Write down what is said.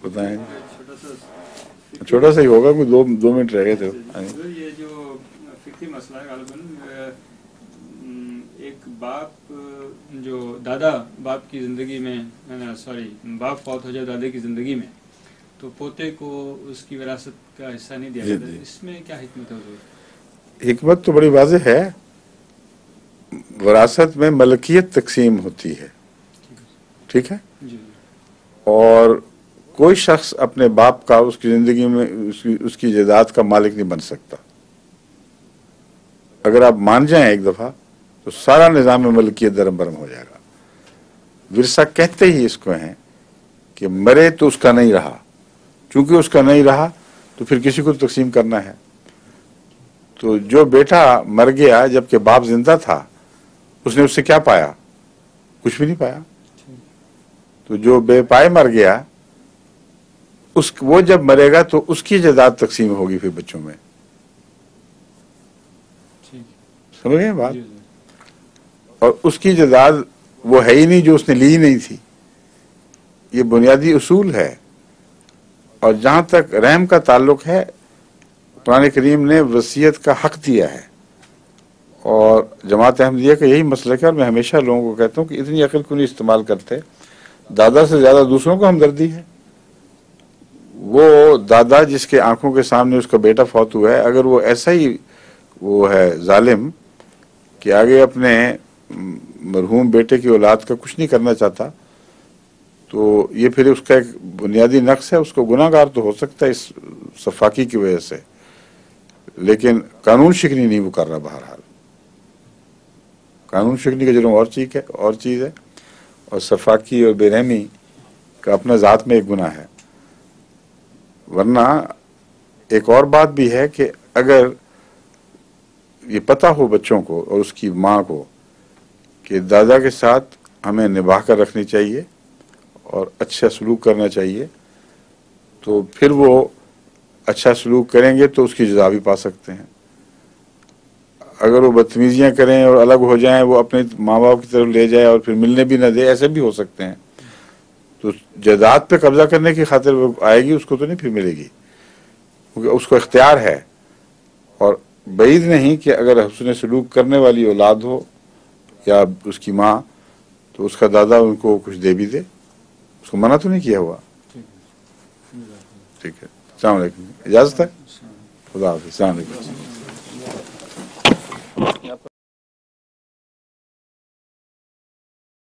بتائیں. چھوٹا سا ہی ہوگا, کوئی 2 منٹ رہ گئے تھے. یہ جو فقہی مسئلہ ہے غالباً ایک باپ جو دادا باپ کی زندگی میں باپ فوت ہو جائے دادے کی زندگی میں تو پوتے کو اس کی وراثت کا حصہ نہیں دیا جاتا, اس میں کیا حکمت ہے حضور؟ حکمت تو بڑی واضح ہے. وراثت میں ملکیت تقسیم ہوتی ہے, ٹھیک ہے, جی. اور کوئی شخص اپنے باپ کا اس کی زندگی میں اس کی جائیداد کا مالک نہیں بن سکتا. اگر آپ مان جائیں ایک دفعہ تو سارا نظام ملکیت درم برم ہو جائے گا. ورثہ کہتے ہی اس کو ہیں کہ مرے تو اس کا نہیں رہا, چونکہ اس کا نہیں رہا تو پھر کسی کو تقسیم کرنا ہے. تو جو بیٹا مر گیا جبکہ باپ زندہ تھا, اس نے اس سے کیا پایا؟ کچھ بھی نہیں پایا. تو جو بے پائے مر گیا, وہ جب مرے گا تو اس کی جائیداد تقسیم ہوگی پھر بچوں میں. سمجھ گئے بات؟ اور اس کی جائیداد وہ ہے ہی نہیں جو اس نے لی ہی نہیں تھی. یہ بنیادی اصول ہے. اور جہاں تک رحم کا تعلق ہے, قرآن کریم نے وصیت کا حق دیا ہے, اور جماعت احمدیہ کا یہی مسلک ہے. اور میں ہمیشہ لوگوں کو کہتا ہوں کہ اتنی عقل کیوں نہیں استعمال کرتے. دادا سے زیادہ دوسروں کو ہمدردی ہے. وہ دادا جس کے آنکھوں کے سامنے اس کا بیٹا فوت ہوا ہے, اگر وہ ایسا ہی وہ ہے ظالم کہ آگے اپنے مرحوم بیٹے کی اولاد کا کچھ نہیں کرنا چاہتا, تو یہ پھر اس کا ایک بنیادی نقص ہے. اس کو گناہ گار تو ہو سکتا ہے اس سفاکی کی وجہ سے, لیکن قانون شکنی نہیں وہ کر رہا. بہرحال قانون شکنی کا جرم اور چیز ہے, اور سفاکی اور بے رحمی کا اپنا ذات میں ایک گناہ ہے. ورنہ ایک اور بات بھی ہے کہ اگر یہ پتہ ہو بچوں کو اور اس کی ماں کو کہ دادا کے ساتھ ہمیں نبھا کر رکھنی چاہیے اور اچھا سلوک کرنا چاہیے, تو پھر وہ اچھا سلوک کریں گے تو اس کی جزا بھی پا سکتے ہیں. اگر وہ بدتمیزیاں کریں اور الگ ہو جائیں, وہ اپنے ماں باپ کی طرف لے جائے اور پھر ملنے بھی نہ دے, ایسے بھی ہو سکتے ہیں. تو جائیداد پہ قبضہ کرنے کی خاطر وہ آئے گی, اس کو تو نہیں پھر ملے گی, کیونکہ اس کو اختیار ہے. اور بعید نہیں کہ اگر حسن سلوک کرنے والی اولاد ہو یا اس کی ماں, تو اس کا دادا ان کو کچھ دے بھی دے, اس کو منع تو نہیں کیا ہوا. ٹھیک ہے, السلام علیکم. اجازت ہے. خدا حافظ. السلام علیکم.